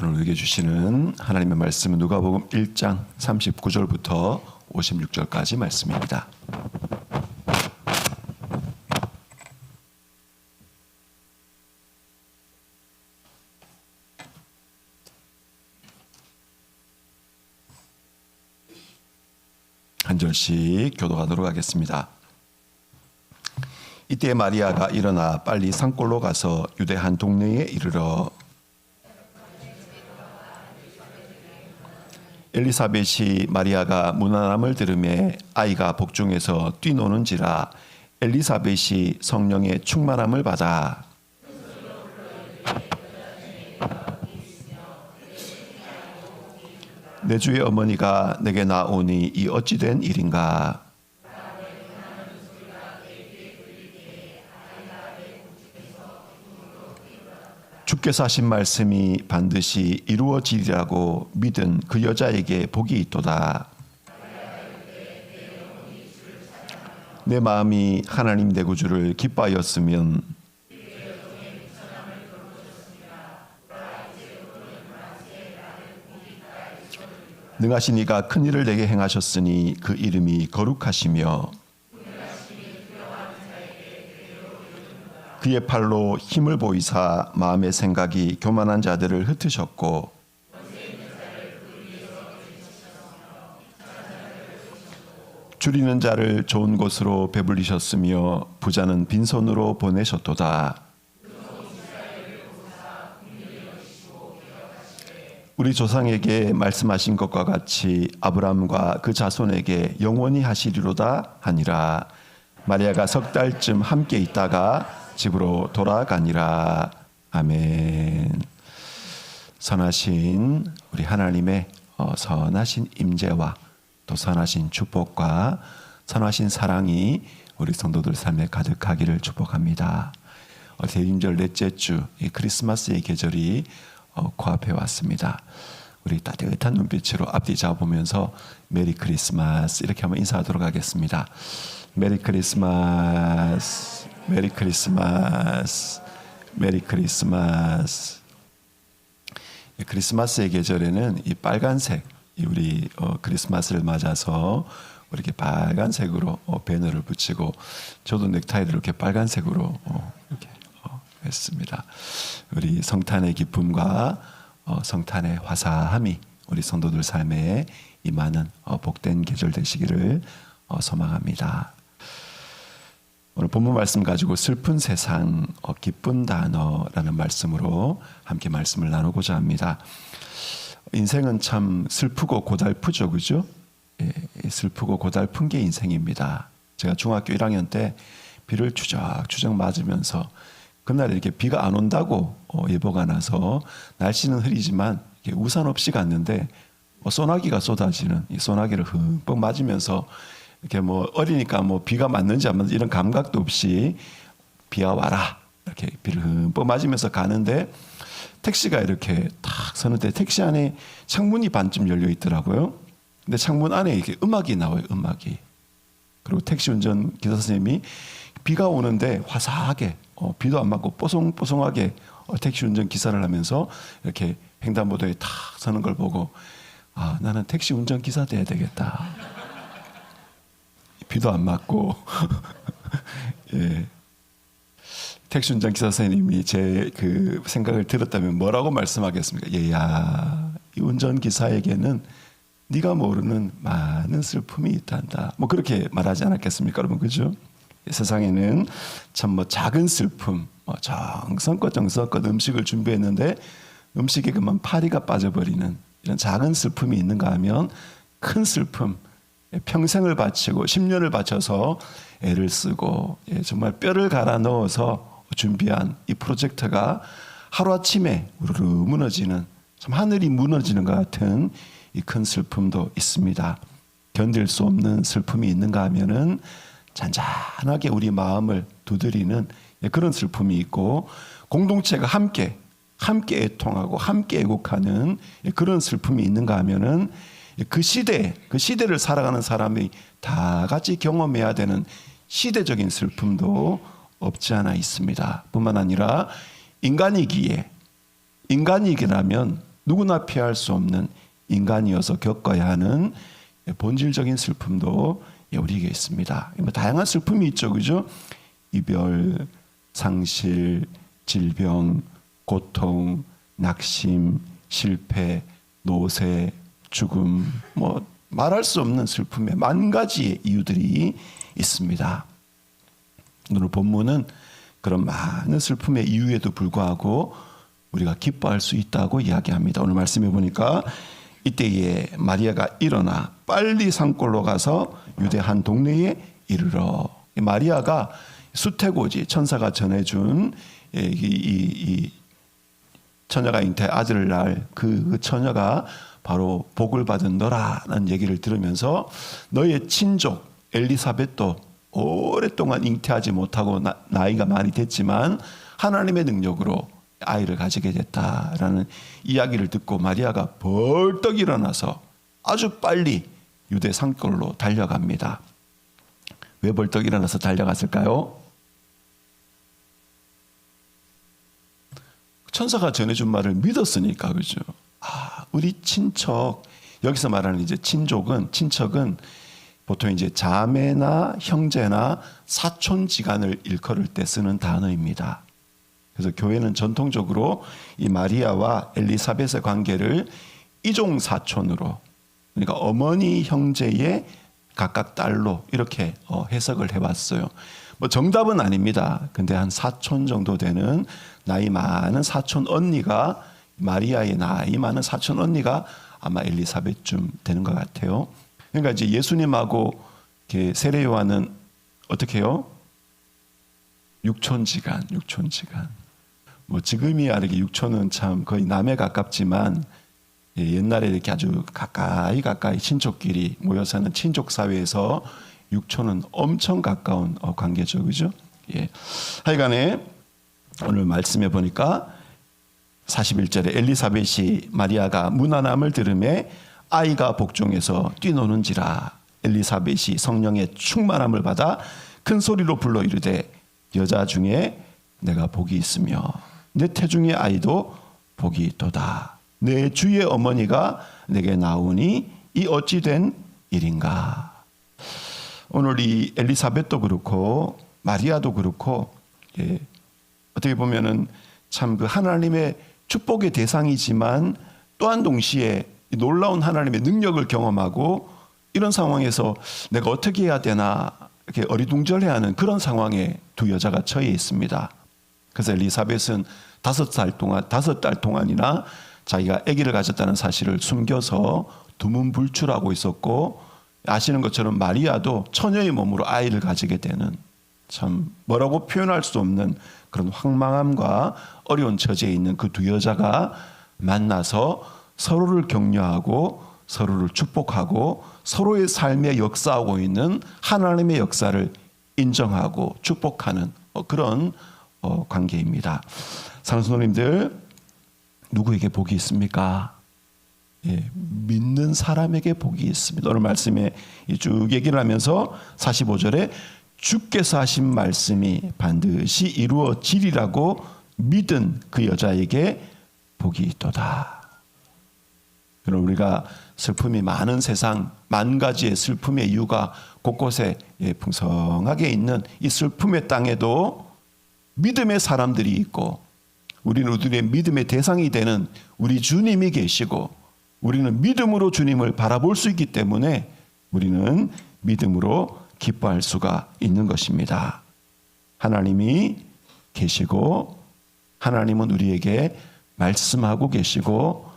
오늘 우리에게 주시는 하나님의 말씀은 누가복음 1장 39절부터 56절까지 말씀입니다. 한 절씩 교독하도록 하겠습니다. 이때 마리아가 일어나 빨리 산골로 가서 유대 한 동네에 이르러 엘리사벳이 마리아가 무난함을 들으매 아이가 복중에서 뛰노는지라 엘리사벳이 성령의 충만함을 받아 내 주의 어머니가 내게 나오니 이 어찌 된 일인가. 주께서 하신 말씀이 반드시 이루어지리라고 믿은 그 여자에게 복이 있도다. 내 마음이 하나님 내 구주를 기뻐하였으면 능하신 이가 큰 일을 내게 행하셨으니 그 이름이 거룩하시며 그의 팔로 힘을 보이사 마음의 생각이 교만한 자들을 흩으셨고 줄이는 자를 좋은 곳으로 배불리셨으며 부자는 빈손으로 보내셨도다. 우리 조상에게 말씀하신 것과 같이 아브라함과 그 자손에게 영원히 하시리로다 하니라. 마리아가 석 달쯤 함께 있다가 집으로 돌아가니라. 아멘. 선하신 우리 하나님의 선하신 임재와 또 선하신 축복과 선하신 사랑이 우리 성도들 삶에 가득하기를 축복합니다. 대림절 넷째 주 이 크리스마스의 계절이 코앞에 왔습니다. 우리 따뜻한 눈빛으로 앞뒤 잡아보면서 메리 크리스마스 이렇게 한번 인사하도록 하겠습니다. 메리 크리스마스, 메리 크리스마스, 메리 크리스마스. 크리스마스의 계절에는 이 빨간색, 우리 크리스마스를 맞아서 이렇게 빨간색으로 배너를 붙이고 저도 넥타이를 이렇게 빨간색으로 이렇게 했습니다. 우리 성탄의 기쁨과 성탄의 화사함이 우리 성도들 삶에 임하는 복된 계절 되시기를 소망합니다. 오늘 본문 말씀 가지고 슬픈 세상 기쁜 단어라는 말씀으로 함께 말씀을 나누고자 합니다. 인생은 참 슬프고 고달프죠, 그죠? 예, 슬프고 고달픈 게 인생입니다. 제가 중학교 1학년 때 비를 추적추적 맞으면서 그날 이렇게 비가 안 온다고 예보가 나서 날씨는 흐리지만 우산 없이 갔는데 소나기가 쏟아지는 이 소나기를 흠뻑 맞으면서 이렇게 어리니까 비가 맞는지 안 맞는지 이런 감각도 없이 비가 와라 이렇게 비를 흠뻑 맞으면서 가는데 택시가 이렇게 탁 서는데 택시 안에 창문이 반쯤 열려 있더라고요. 근데 창문 안에 이렇게 음악이 나와요. 음악이. 그리고 택시 운전 기사 선생님이 비가 오는데 화사하게 비도 안 맞고 뽀송뽀송하게 택시 운전 기사를 하면서 이렇게 횡단보도에 탁 서는 걸 보고 나는 택시 운전 기사 돼야 되겠다. 비도 안 맞고 예. 택시 운전 기사 선생님이 제 그 생각을 들었다면 뭐라고 말씀하겠습니까? 얘야, 이 운전 기사에게는 네가 모르는 많은 슬픔이 있단다. 그렇게 말하지 않았겠습니까, 여러분, 그죠? 세상에는 참 작은 슬픔, 정성껏 음식을 준비했는데 음식에 그만 파리가 빠져버리는 이런 작은 슬픔이 있는가 하면 큰 슬픔, 평생을 바치고 10년을 바쳐서 애를 쓰고 정말 뼈를 갈아 넣어서 준비한 이 프로젝트가 하루아침에 우르르 무너지는 참 하늘이 무너지는 것 같은 이 큰 슬픔도 있습니다. 견딜 수 없는 슬픔이 있는가 하면은 잔잔하게 우리 마음을 두드리는 그런 슬픔이 있고 공동체가 함께 애통하고 함께 애곡하는 그런 슬픔이 있는가 하면은 그 시대를 살아가는 사람이 다 같이 경험해야 되는 시대적인 슬픔도 없지 않아 있습니다. 뿐만 아니라 인간이기라면 누구나 피할 수 없는 인간이어서 겪어야 하는 본질적인 슬픔도 우리에게 있습니다. 뭐 다양한 슬픔이 있죠, 그죠? 이별, 상실, 질병, 고통, 낙심, 실패, 노쇠, 죽음, 뭐 말할 수 없는 슬픔의 만 가지의 이유들이 있습니다. 오늘 본문은 그런 많은 슬픔의 이유에도 불구하고 우리가 기뻐할 수 있다고 이야기합니다. 오늘 말씀해 보니까 이때에 마리아가 일어나 빨리 산골로 가서 유대 한 동네에 이르러. 마리아가 수태고지 천사가 전해준 이 처녀가 잉태할 아들을 낳을 그 처녀가 바로 복을 받은 너라는 얘기를 들으면서 너의 친족 엘리사벳도 오랫동안 잉태하지 못하고 나이가 많이 됐지만 하나님의 능력으로 아이를 가지게 됐다라는 이야기를 듣고 마리아가 벌떡 일어나서 아주 빨리 유대 산골로 달려갑니다. 왜 벌떡 일어나서 달려갔을까요? 천사가 전해준 말을 믿었으니까, 그죠? 우리 친척, 여기서 말하는 이제 친족은, 친척은 보통 이제 자매나 형제나 사촌지간을 일컬을 때 쓰는 단어입니다. 그래서 교회는 전통적으로 이 마리아와 엘리사벳의 관계를 이종사촌으로, 그러니까 어머니 형제의 각각 딸로 이렇게 해석을 해왔어요. 뭐 정답은 아닙니다. 근데 한 사촌 정도 되는 나이 많은 사촌 언니가, 마리아의 나이 많은 사촌 언니가 아마 엘리사벳쯤 되는 것 같아요. 그러니까 이제 예수님하고 세례 요한은 어떻게 해요? 육촌지간. 뭐 지금이야 이렇게 육촌은 참 거의 남에 가깝지만 옛날에 이렇게 아주 가까이 친족끼리 모여 사는 친족 사회에서 육촌은 엄청 가까운 관계죠, 그죠? 예. 하여간에 오늘 말씀해 보니까 41절에 엘리사벳이 마리아가 무난함을 들음에 아이가 복중에서 뛰노는지라. 엘리사벳이 성령의 충만함을 받아 큰 소리로 불러 이르되 여자 중에 내가 복이 있으며 내 태중의 아이도 복이 있도다. 내 주의 어머니가 내게 나오니 이 어찌 된 일인가. 오늘 이 엘리사벳도 그렇고 마리아도 그렇고 어떻게 보면은 참 그 하나님의 축복의 대상이지만 또한 동시에 놀라운 하나님의 능력을 경험하고 이런 상황에서 내가 어떻게 해야 되나 이렇게 어리둥절해하는 그런 상황에 두 여자가 처해 있습니다. 그래서 엘리사벳은 5달 동안이나 자기가 아기를 가졌다는 사실을 숨겨서 두문불출하고 있었고, 아시는 것처럼 마리아도 처녀의 몸으로 아이를 가지게 되는 참 뭐라고 표현할 수 없는 그런 황망함과 어려운 처지에 있는 그 두 여자가 만나서 서로를 격려하고 서로를 축복하고 서로의 삶에 역사하고 있는 하나님의 역사를 인정하고 축복하는 그런 관계입니다. 사랑하는 성도님들, 누구에게 복이 있습니까? 믿는 사람에게 복이 있습니다. 오늘 말씀에 쭉 얘기를 하면서 45절에 주께서 하신 말씀이 반드시 이루어지리라고 믿은 그 여자에게 복이 있도다. 그럼 우리가 슬픔이 많은 세상, 만 가지의 슬픔의 이유가 곳곳에 풍성하게 있는 이 슬픔의 땅에도 믿음의 사람들이 있고, 우리는 우리의 믿음의 대상이 되는 우리 주님이 계시고, 우리는 믿음으로 주님을 바라볼 수 있기 때문에 우리는 믿음으로 기뻐할 수가 있는 것입니다. 하나님이 계시고 하나님은 우리에게 말씀하고 계시고,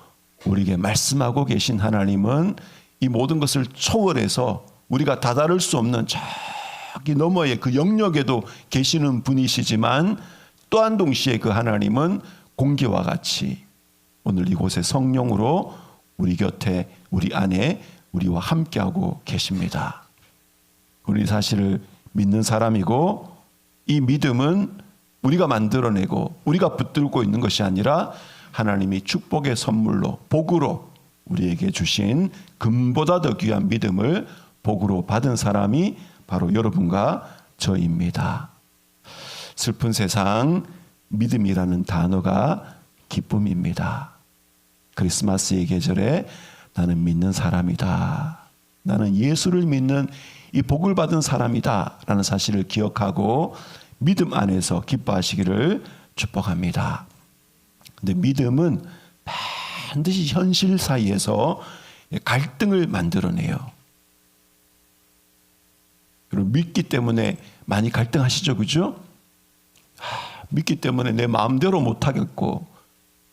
우리에게 말씀하고 계신 하나님은 이 모든 것을 초월해서 우리가 다다를 수 없는 저기 너머의 그 영역에도 계시는 분이시지만, 또한 동시에 그 하나님은 공기와 같이 오늘 이곳에 성령으로 우리 곁에, 우리 안에 우리와 함께하고 계십니다. 우리 사실을 믿는 사람이고, 이 믿음은 우리가 만들어내고 우리가 붙들고 있는 것이 아니라 하나님이 축복의 선물로, 복으로 우리에게 주신 금보다 더 귀한 믿음을 복으로 받은 사람이 바로 여러분과 저입니다. 슬픈 세상, 믿음이라는 단어가 기쁨입니다. 크리스마스의 계절에 나는 믿는 사람이다. 나는 예수를 믿는 이 복을 받은 사람이다. 라는 사실을 기억하고 믿음 안에서 기뻐하시기를 축복합니다. 근데 믿음은 반드시 현실 사이에서 갈등을 만들어내요. 그리고 믿기 때문에 많이 갈등하시죠, 그죠? 믿기 때문에 내 마음대로 못하겠고,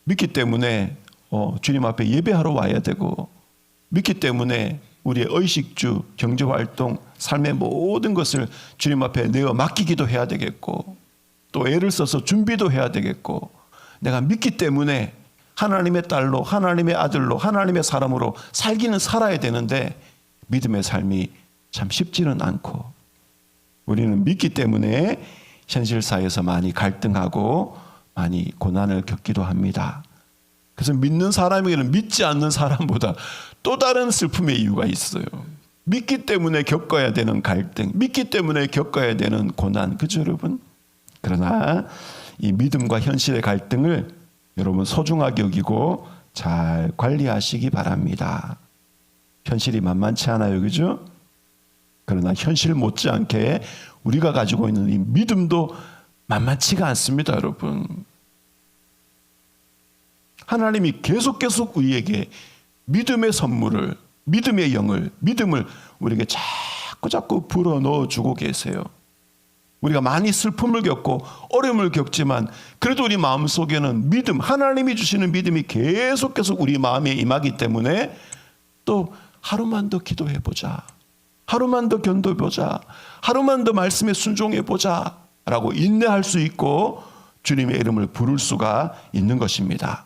믿기 때문에 주님 앞에 예배하러 와야 되고, 믿기 때문에 우리의 의식주, 경제활동, 삶의 모든 것을 주님 앞에 내어 맡기기도 해야 되겠고, 또 애를 써서 준비도 해야 되겠고, 내가 믿기 때문에 하나님의 딸로, 하나님의 아들로, 하나님의 사람으로 살기는 살아야 되는데 믿음의 삶이 참 쉽지는 않고, 우리는 믿기 때문에 현실사에서 많이 갈등하고 많이 고난을 겪기도 합니다. 그래서 믿는 사람에게는 믿지 않는 사람보다 또 다른 슬픔의 이유가 있어요. 믿기 때문에 겪어야 되는 갈등, 믿기 때문에 겪어야 되는 고난, 그죠 여러분? 그러나 이 믿음과 현실의 갈등을 여러분 소중하게 여기고 잘 관리하시기 바랍니다. 현실이 만만치 않아요, 그죠? 그러나 현실 못지않게 우리가 가지고 있는 이 믿음도 만만치가 않습니다, 여러분. 하나님이 계속 우리에게 믿음의 선물을, 믿음의 영을, 믿음을 우리에게 자꾸 불어넣어 주고 계세요. 우리가 많이 슬픔을 겪고 어려움을 겪지만 그래도 우리 마음속에는 믿음, 하나님이 주시는 믿음이 계속 우리 마음에 임하기 때문에 또 하루만 더 기도해보자, 하루만 더 견뎌보자, 하루만 더 말씀에 순종해보자 라고 인내할 수 있고 주님의 이름을 부를 수가 있는 것입니다.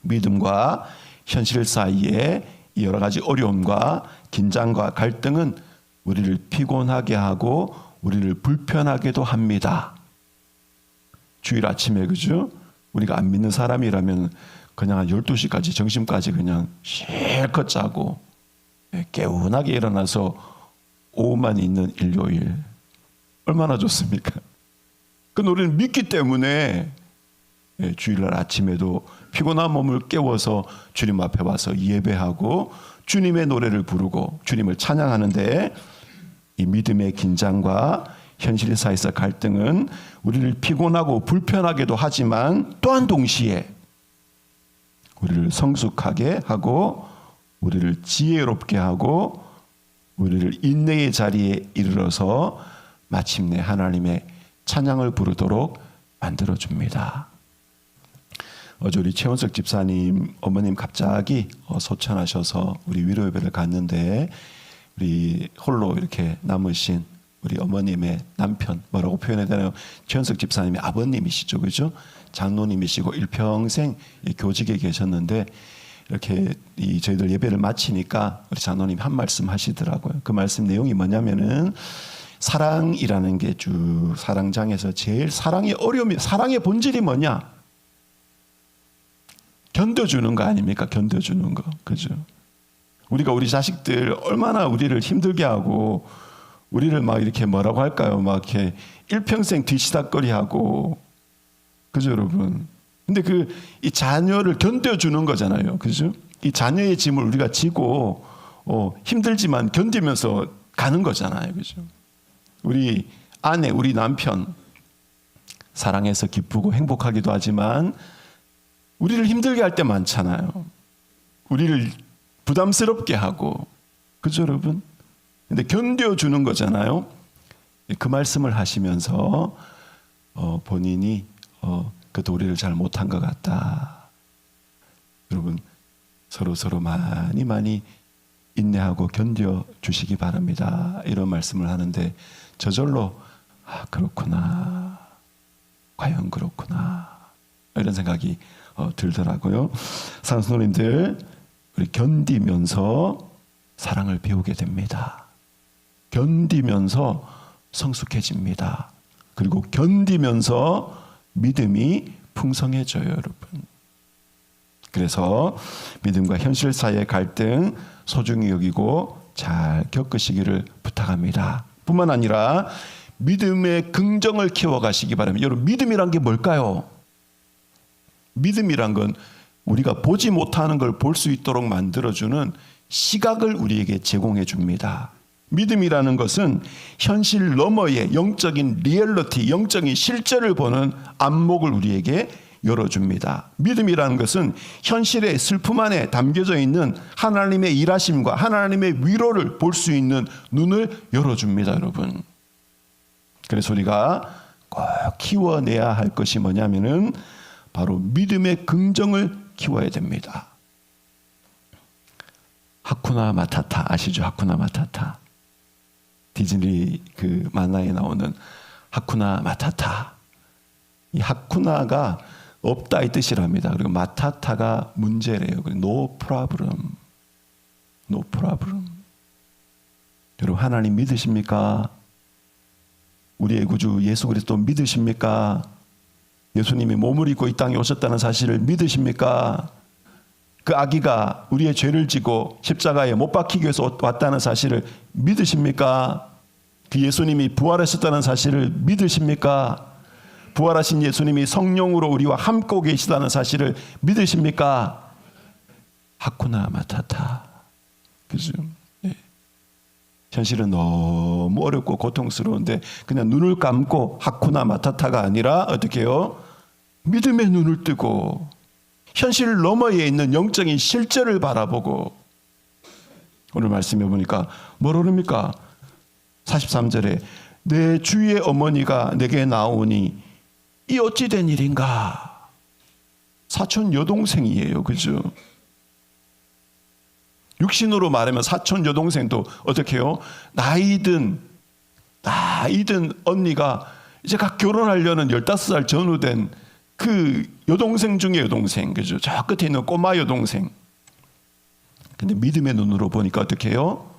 믿음과 현실 사이에 여러 가지 어려움과 긴장과 갈등은 우리를 피곤하게 하고 우리를 불편하게도 합니다. 주일 아침에, 그죠? 우리가 안 믿는 사람이라면 그냥 한 12시까지 점심까지 그냥 실컷 자고 개운하게 일어나서 오후만 있는 일요일 얼마나 좋습니까? 그 우리는 믿기 때문에 주일날 아침에도 피곤한 몸을 깨워서 주님 앞에 와서 예배하고 주님의 노래를 부르고 주님을 찬양하는데, 이 믿음의 긴장과 현실 사이에서 갈등은 우리를 피곤하고 불편하게도 하지만 또한 동시에 우리를 성숙하게 하고 우리를 지혜롭게 하고 우리를 인내의 자리에 이르러서 마침내 하나님의 찬양을 부르도록 만들어줍니다. 어제 우리 최원석 집사님 어머님 갑자기 소천하셔서 우리 위로 예배를 갔는데, 우리 홀로 이렇게 남으신 우리 어머님의 남편, 뭐라고 표현해야 되나요? 최원석 집사님의 아버님이시죠, 그죠? 장로님이시고 일평생 교직에 계셨는데, 이렇게 저희들 예배를 마치니까 우리 장로님 한 말씀 하시더라고요. 그 말씀 내용이 뭐냐면은, 사랑이라는 게 쭉 사랑장에서 제일 사랑의 어려움이, 사랑의 본질이 뭐냐? 견뎌주는 거 아닙니까? 견뎌주는 거, 그죠? 우리가 우리 자식들 얼마나 우리를 힘들게 하고 우리를 막 이렇게 뭐라고 할까요? 막 이렇게 일평생 뒤치다꺼리하고, 그죠 여러분? 근데 이 자녀를 견뎌주는 거잖아요, 그죠? 이 자녀의 짐을 우리가 지고 힘들지만 견디면서 가는 거잖아요, 그죠? 우리 아내, 우리 남편 사랑해서 기쁘고 행복하기도 하지만 우리를 힘들게 할 때 많잖아요. 우리를 부담스럽게 하고, 그죠 여러분? 근데 견뎌주는 거잖아요. 그 말씀을 하시면서 본인이 그래도 우리를 잘 못한 것 같다. 여러분, 서로 많이 인내하고 견뎌주시기 바랍니다. 이런 말씀을 하는데 저절로 그렇구나, 과연 그렇구나, 이런 생각이 들더라고요. 성도님들, 우리 견디면서 사랑을 배우게 됩니다. 견디면서 성숙해집니다. 그리고 견디면서 믿음이 풍성해져요, 여러분. 그래서 믿음과 현실 사이의 갈등 소중히 여기고 잘 겪으시기를 부탁합니다. 뿐만 아니라 믿음의 긍정을 키워가시기 바랍니다. 여러분, 믿음이란 게 뭘까요? 믿음이란 건 우리가 보지 못하는 걸 볼 수 있도록 만들어주는 시각을 우리에게 제공해 줍니다. 믿음이라는 것은 현실 너머의 영적인 리얼리티, 영적인 실제를 보는 안목을 우리에게 열어줍니다. 믿음이라는 것은 현실의 슬픔 안에 담겨져 있는 하나님의 일하심과 하나님의 위로를 볼 수 있는 눈을 열어줍니다, 여러분. 그래서 우리가 꼭 키워내야 할 것이 뭐냐면은 바로 믿음의 긍정을 키워야 됩니다. 하쿠나 마타타 아시죠? 하쿠나 마타타. 디즈니 그 만화에 나오는 하쿠나 마타타. 이 하쿠나가 없다 이 뜻이랍니다. 그리고 마타타가 문제래요. No problem. No problem. 여러분 하나님 믿으십니까? 우리의 구주 예수 그리스도 믿으십니까? 예수님이 몸을 입고 이 땅에 오셨다는 사실을 믿으십니까? 그 아기가 우리의 죄를 지고 십자가에 못 박히기 위해서 왔다는 사실을 믿으십니까? 그 예수님이 부활하셨다는 사실을 믿으십니까? 부활하신 예수님이 성령으로 우리와 함께 계시다는 사실을 믿으십니까? 하쿠나 마타타. 그죠? 네. 현실은 너무 어렵고 고통스러운데 그냥 눈을 감고 하쿠나 마타타가 아니라 어떻게 해요? 믿음의 눈을 뜨고 현실 너머에 있는 영적인 실제를 바라보고. 오늘 말씀해 보니까 뭐라 그럽니까? 43절에 내 주의 어머니가 내게 나오니 이 어찌 된 일인가? 사촌 여동생이에요. 그죠? 육신으로 말하면 사촌 여동생도 어떻게 해요? 나이든 언니가 이제 각 결혼하려는 15살 전후 된 그 여동생 중에 여동생. 그죠? 저 끝에 있는 꼬마 여동생. 근데 믿음의 눈으로 보니까 어떻게 해요?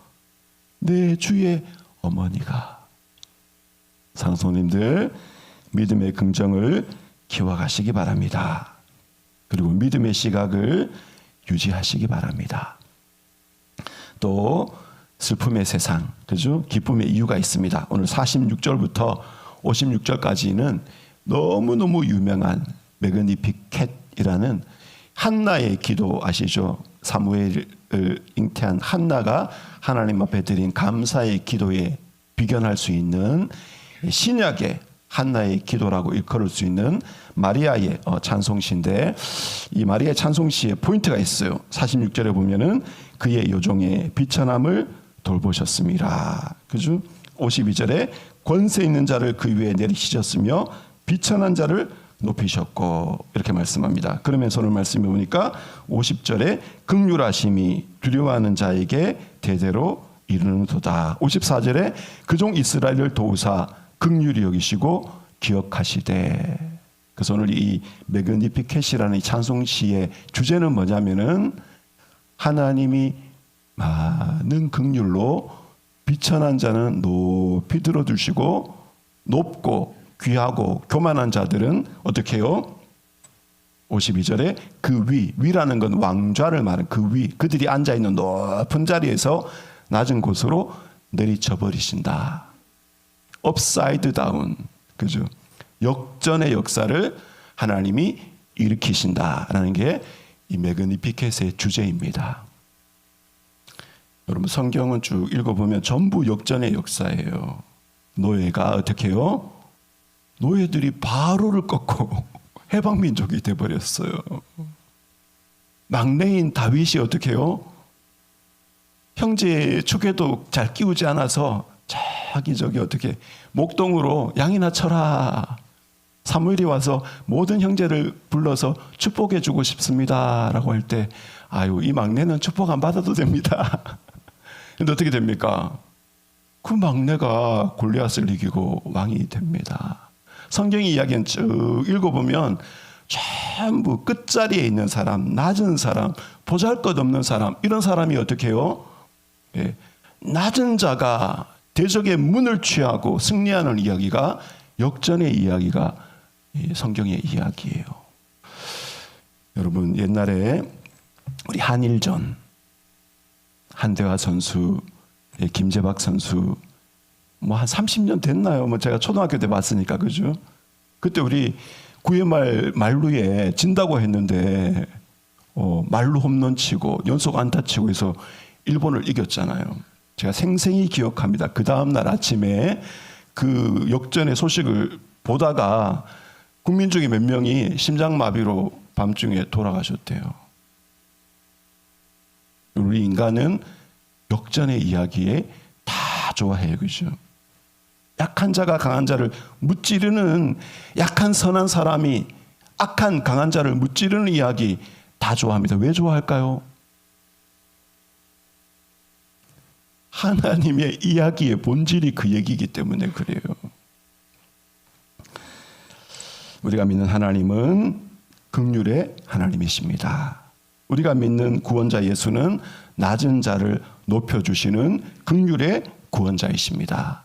내 주의 어머니가. 상소님들 믿음의 긍정을 키워가시기 바랍니다. 그리고 믿음의 시각을 유지하시기 바랍니다. 또 슬픔의 세상, 그죠? 기쁨의 이유가 있습니다. 오늘 46절부터 56절까지는 너무너무 유명한 메그니피캣이라는 한나의 기도 아시죠? 사무엘을 잉태한 한나가 하나님 앞에 드린 감사의 기도에 비견할 수 있는 신약의 한나의 기도라고 일컬을 수 있는 마리아의 찬송시인데, 이 마리아의 찬송시에 포인트가 있어요. 46절에 보면은 그의 요종의 비천함을 돌보셨습니다. 그죠? 52절에 권세 있는 자를 그 위에 내리시셨으며 비천한 자를 높이셨고, 이렇게 말씀합니다. 그러면서 오늘 말씀해 보니까 50절에 긍휼하심이 두려워하는 자에게 대대로 이르는도다. 54절에 그종 이스라엘을 도우사 긍휼히 여기시고 기억하시되. 그래서 오늘 이 메그니피켓이라는 이 찬송시의 주제는 뭐냐면은 하나님이 많은 긍휼로 비천한 자는 높이 들어주시고 높고 귀하고 교만한 자들은 어떻게 해요? 52절에 그 위라는 건 왕좌를 말하는 그 위, 그들이 앉아있는 높은 자리에서 낮은 곳으로 내리쳐 버리신다. 업사이드 다운, 그죠? 역전의 역사를 하나님이 일으키신다라는 게 이 메그니피켓의 주제입니다. 여러분 성경은 쭉 읽어보면 전부 역전의 역사예요. 노예가 어떻게 해요? 노예들이 바로를 꺾고 해방민족이 돼버렸어요. 막내인 다윗이 어떻게 해요? 형제 축에도 잘 끼우지 않아서 저기 어떻게 목동으로 양이나 쳐라. 사무엘이 와서 모든 형제를 불러서 축복해 주고 싶습니다 라고 할 때, 아유 이 막내는 축복 안 받아도 됩니다. 근데 어떻게 됩니까? 그 막내가 골리앗을 이기고 왕이 됩니다. 성경의 이야기는 쭉 읽어보면 전부 끝자리에 있는 사람, 낮은 사람, 보잘것없는 사람, 이런 사람이 어떻게 해요? 예, 낮은 자가 대적의 문을 취하고 승리하는 이야기가 역전의 이야기가 성경의 이야기예요. 여러분 옛날에 우리 한일전 한대화 선수, 김재박 선수 뭐 한 30년 됐나요? 뭐 제가 초등학교 때 봤으니까, 그죠? 그때 우리 9회 말 만루에 진다고 했는데 말로 홈런 치고 연속 안타 치고 해서 일본을 이겼잖아요. 제가 생생히 기억합니다. 그 다음날 아침에 그 역전의 소식을 보다가 국민 중에 몇 명이 심장마비로 밤중에 돌아가셨대요. 우리 인간은 역전의 이야기에 다 좋아해요. 그죠? 약한 자가 강한 자를 무찌르는, 약한 선한 사람이 악한 강한 자를 무찌르는 이야기 다 좋아합니다. 왜 좋아할까요? 하나님의 이야기의 본질이 그 얘기이기 때문에 그래요. 우리가 믿는 하나님은 긍휼의 하나님이십니다. 우리가 믿는 구원자 예수는 낮은 자를 높여주시는 긍휼의 구원자이십니다.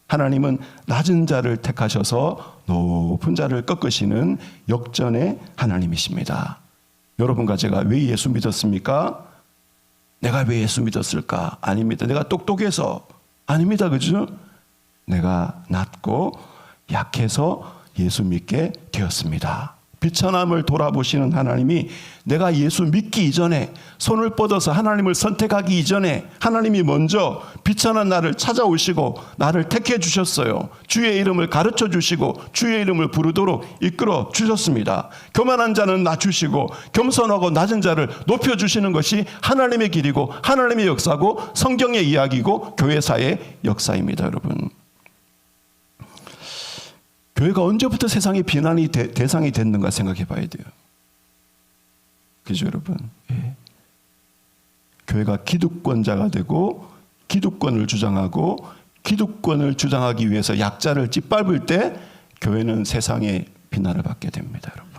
하나님은 낮은 자를 택하셔서 높은 자를 꺾으시는 역전의 하나님이십니다. 여러분과 제가 왜 예수 믿었습니까? 내가 왜 예수 믿었을까? 아닙니다. 내가 똑똑해서 아닙니다. 그죠? 내가 낮고 약해서 예수 믿게 되었습니다. 비천함을 돌아보시는 하나님이 내가 예수 믿기 이전에, 손을 뻗어서 하나님을 선택하기 이전에 하나님이 먼저 비천한 나를 찾아오시고 나를 택해 주셨어요. 주의 이름을 가르쳐 주시고 주의 이름을 부르도록 이끌어 주셨습니다. 교만한 자는 낮추시고 겸손하고 낮은 자를 높여 주시는 것이 하나님의 길이고 하나님의 역사고 성경의 이야기고 교회사의 역사입니다. 여러분, 교회가 언제부터 세상의 비난이 대상이 됐는가 생각해 봐야 돼요. 그죠, 여러분? 예. 교회가 기득권자가 되고 기득권을 주장하고 기득권을 주장하기 위해서 약자를 짓밟을 때 교회는 세상의 비난을 받게 됩니다, 여러분.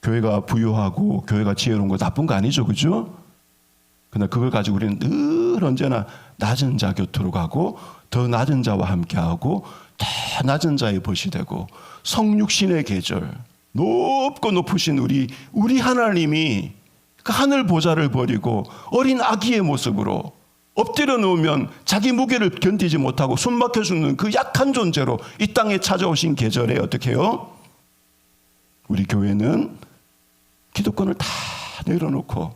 교회가 부유하고 교회가 지혜로운 거 나쁜 거 아니죠, 그죠? 그러나 그걸 가지고 우리는 늘 언제나 낮은 자 곁으로 가고 더 낮은 자와 함께하고 더 낮은 자의 벗이 되고 성육신의 계절, 높고 높으신 우리 하나님이 그 하늘 보좌를 버리고 어린 아기의 모습으로 엎드려 누우면 자기 무게를 견디지 못하고 숨막혀 죽는 그 약한 존재로 이 땅에 찾아오신 계절에 어떻게 해요? 우리 교회는 기득권을 다 내려놓고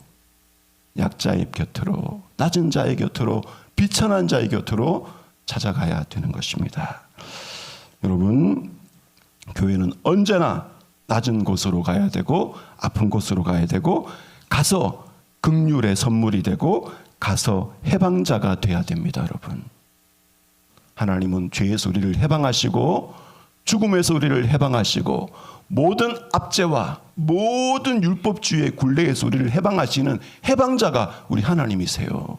약자의 곁으로, 낮은 자의 곁으로, 비천한 자의 곁으로 찾아가야 되는 것입니다. 여러분, 교회는 언제나 낮은 곳으로 가야 되고 아픈 곳으로 가야 되고 가서 긍휼의 선물이 되고 가서 해방자가 돼야 됩니다. 여러분, 하나님은 죄에서 우리를 해방하시고 죽음에서 우리를 해방하시고 모든 압제와 모든 율법주의의 굴레에서 우리를 해방하시는 해방자가 우리 하나님이세요.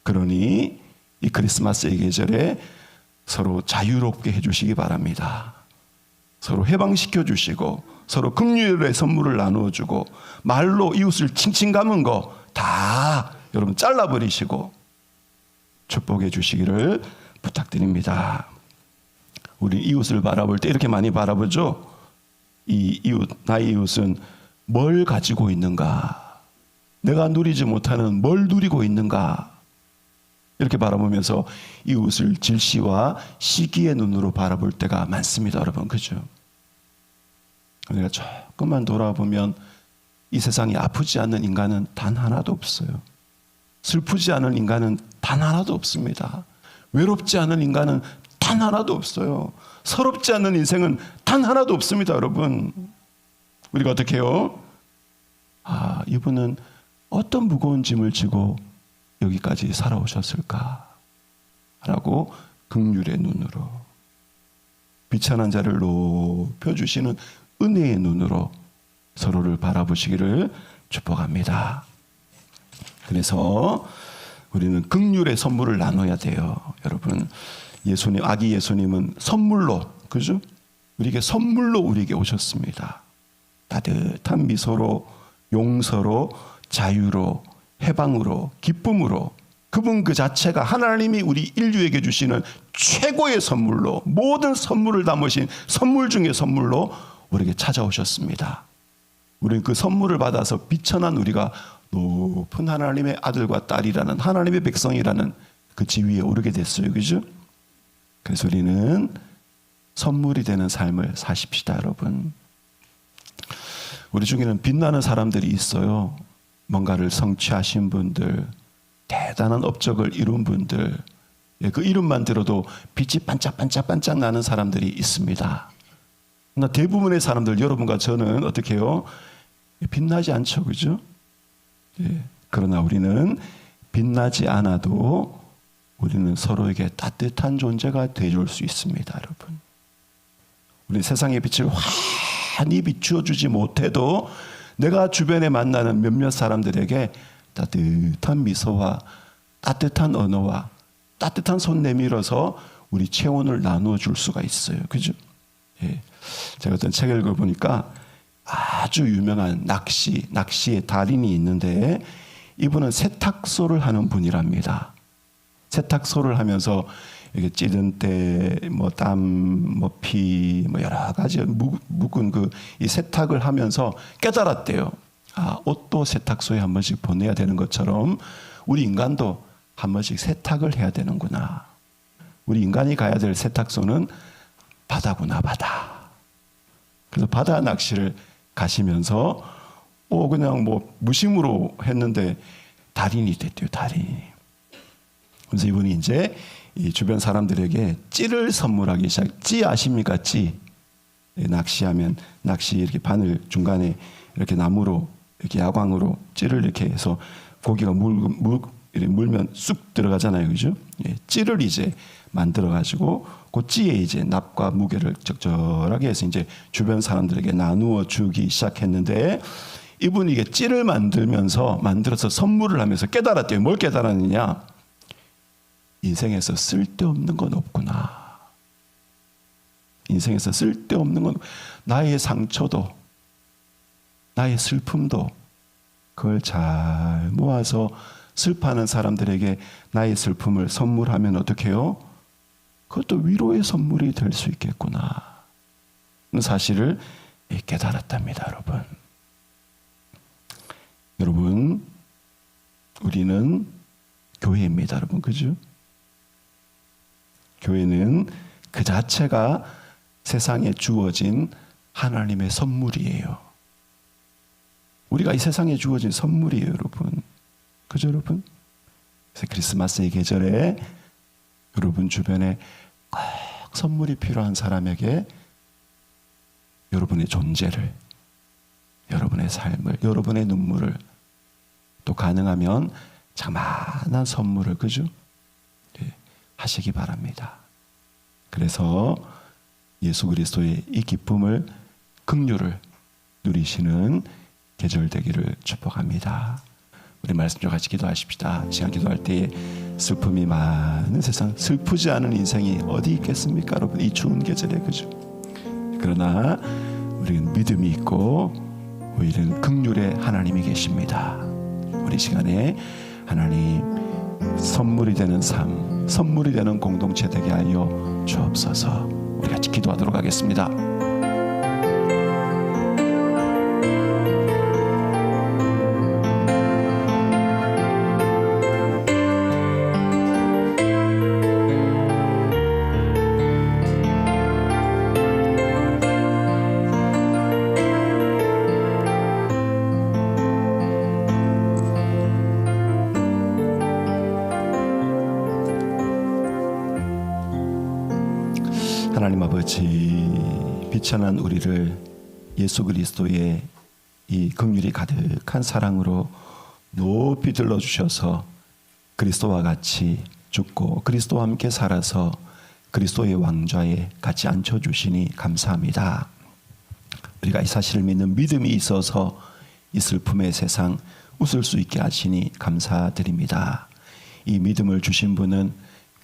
그러니 이 크리스마스의 계절에 서로 자유롭게 해주시기 바랍니다. 서로 해방시켜 주시고 서로 긍휼의 선물을 나누어 주고 말로 이웃을 칭칭 감은 거 다 여러분 잘라버리시고 축복해 주시기를 부탁드립니다. 우리 이웃을 바라볼 때 이렇게 많이 바라보죠. 이 이웃, 나의 이웃은 뭘 가지고 있는가, 내가 누리지 못하는 뭘 누리고 있는가, 이렇게 바라보면서 이웃을 질시와 시기의 눈으로 바라볼 때가 많습니다. 여러분, 그죠? 우리가 조금만 돌아보면 이 세상에 아프지 않는 인간은 단 하나도 없어요. 슬프지 않은 인간은 단 하나도 없습니다. 외롭지 않은 인간은 단 하나도 없어요. 서럽지 않는 인생은 단 하나도 없습니다. 여러분, 우리가 어떻게 해요? 이분은 어떤 무거운 짐을 지고 여기까지 살아오셨을까? 라고 긍휼의 눈으로, 비천한 자를 높여주시는 은혜의 눈으로 서로를 바라보시기를 축복합니다. 그래서 우리는 긍휼의 선물을 나눠야 돼요. 여러분, 예수님, 아기 예수님은 선물로, 그죠? 우리에게 선물로 우리에게 오셨습니다. 따뜻한 미소로, 용서로, 자유로, 해방으로, 기쁨으로, 그분 그 자체가 하나님이 우리 인류에게 주시는 최고의 선물로, 모든 선물을 담으신 선물 중의 선물로 우리에게 찾아오셨습니다. 우리는 그 선물을 받아서 비천한 우리가 높은 하나님의 아들과 딸이라는, 하나님의 백성이라는 그 지위에 오르게 됐어요. 그죠? 그래서 우리는 선물이 되는 삶을 사십시다, 여러분. 우리 중에는 빛나는 사람들이 있어요. 뭔가를 성취하신 분들, 대단한 업적을 이룬 분들, 그 이름만 들어도 빛이 반짝반짝반짝 나는 사람들이 있습니다. 그러나 대부분의 사람들, 여러분과 저는 어떻게 해요? 빛나지 않죠, 그죠? 그러나 우리는 빛나지 않아도 우리는 서로에게 따뜻한 존재가 되어줄 수 있습니다, 여러분. 우리 세상의 빛을 환히 비추어주지 못해도 내가 주변에 만나는 몇몇 사람들에게 따뜻한 미소와 따뜻한 언어와 따뜻한 손 내밀어서 우리 체온을 나누어 줄 수가 있어요. 그죠? 예. 제가 어떤 책을 읽어보니까 아주 유명한 낚시의 달인이 있는데 이분은 세탁소를 하는 분이랍니다. 세탁소를 하면서 이렇게 찌든 때, 땀, 피, 여러 가지 묵은 이 세탁을 하면서 깨달았대요. 옷도 세탁소에 한 번씩 보내야 되는 것처럼 우리 인간도 한 번씩 세탁을 해야 되는구나. 우리 인간이 가야 될 세탁소는 바다구나, 바다. 그래서 바다 낚시를 가시면서 그냥 무심으로 했는데 달인이 됐대요, 달인. 그래서 이분이 이제 이 주변 사람들에게 찌를 선물하기 시작. 찌 아십니까? 찌. 낚시하면 낚시 이렇게 바늘 중간에 이렇게 나무로 이렇게 야광으로 찌를 이렇게 해서 고기가 물면 쑥 들어가잖아요, 그죠? 찌를 이제 만들어 가지고 그 찌에 이제 납과 무게를 적절하게 해서 이제 주변 사람들에게 나누어 주기 시작했는데 이분이 이게 찌를 만들어서 선물을 하면서 깨달았대요. 뭘 깨달았느냐? 인생에서 쓸데없는 건 없구나. 인생에서 쓸데없는 건 나의 상처도 나의 슬픔도 그걸 잘 모아서 슬퍼하는 사람들에게 나의 슬픔을 선물하면 어떻게 해요? 그것도 위로의 선물이 될 수 있겠구나. 사실을 깨달았답니다, 여러분. 여러분, 우리는 교회입니다, 여러분. 그죠? 교회는 그 자체가 세상에 주어진 하나님의 선물이에요. 우리가 이 세상에 주어진 선물이에요, 여러분. 그죠, 여러분? 그래서 크리스마스의 계절에 여러분 주변에 꼭 선물이 필요한 사람에게 여러분의 존재를, 여러분의 삶을, 여러분의 눈물을, 또 가능하면 자그마한 선물을, 그죠? 하시기 바랍니다. 그래서 예수 그리스도의 이 기쁨을, 긍휼을 누리시는 계절 되기를 축복합니다. 우리 말씀 좀 같이 기도하십시다. 시간 기도할 때에 슬픔이 많은 세상, 슬프지 않은 인생이 어디 있겠습니까, 여러분? 이 추운 계절에, 그죠? 그러나 우리는 믿음이 있고 우리는 긍휼의 하나님이 계십니다. 우리 시간에 하나님 선물이 되는 삶, 선물이 되는 공동체 되게 하여 주옵소서. 우리 같이 기도하도록 하겠습니다. 하나님 아버지, 비천한 우리를 예수 그리스도의 이 긍휼이 가득한 사랑으로 높이 들러주셔서 그리스도와 같이 죽고 그리스도와 함께 살아서 그리스도의 왕좌에 같이 앉혀주시니 감사합니다. 우리가 이 사실을 믿는 믿음이 있어서 이 슬픔의 세상 웃을 수 있게 하시니 감사드립니다. 이 믿음을 주신 분은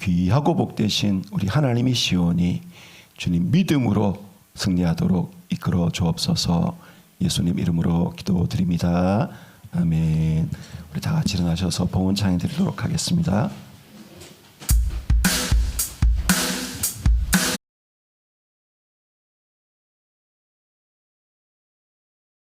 귀하고 복되신 우리 하나님이시오니 주님 믿음으로 승리하도록 이끌어 주옵소서. 예수님 이름으로 기도드립니다. 아멘. 우리 다 같이 일어나셔서 봉헌 찬양 드리도록 하겠습니다.